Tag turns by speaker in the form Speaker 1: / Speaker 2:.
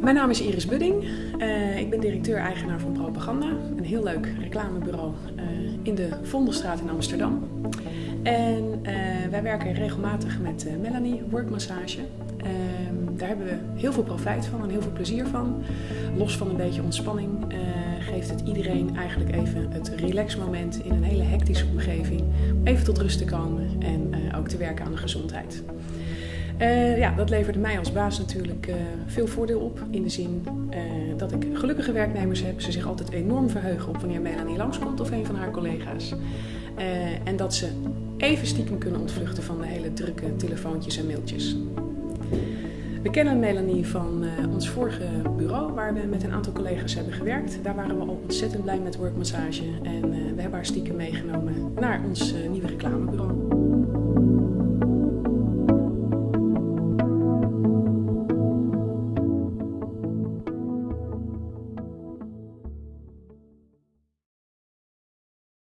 Speaker 1: Mijn naam is Iris Budding. Ik ben directeur-eigenaar van Propaganda, een heel leuk reclamebureau in de Vondelstraat in Amsterdam. En wij werken regelmatig met Melanie, workmassage. Daar hebben we heel veel profijt van en heel veel plezier van. Los van een beetje ontspanning geeft het iedereen eigenlijk even het relaxmoment in een hele hectische omgeving. Om even tot rust te komen en ook te werken aan de gezondheid. Dat leverde mij als baas natuurlijk veel voordeel op. In de zin dat ik gelukkige werknemers heb. Ze zich altijd enorm verheugen op wanneer Melanie langskomt of een van haar collega's. En dat ze even stiekem kunnen ontvluchten van de hele drukke telefoontjes en mailtjes. We kennen Melanie van ons vorige bureau waar we met een aantal collega's hebben gewerkt. Daar waren we al ontzettend blij met workmassage en we hebben haar stiekem meegenomen naar ons nieuwe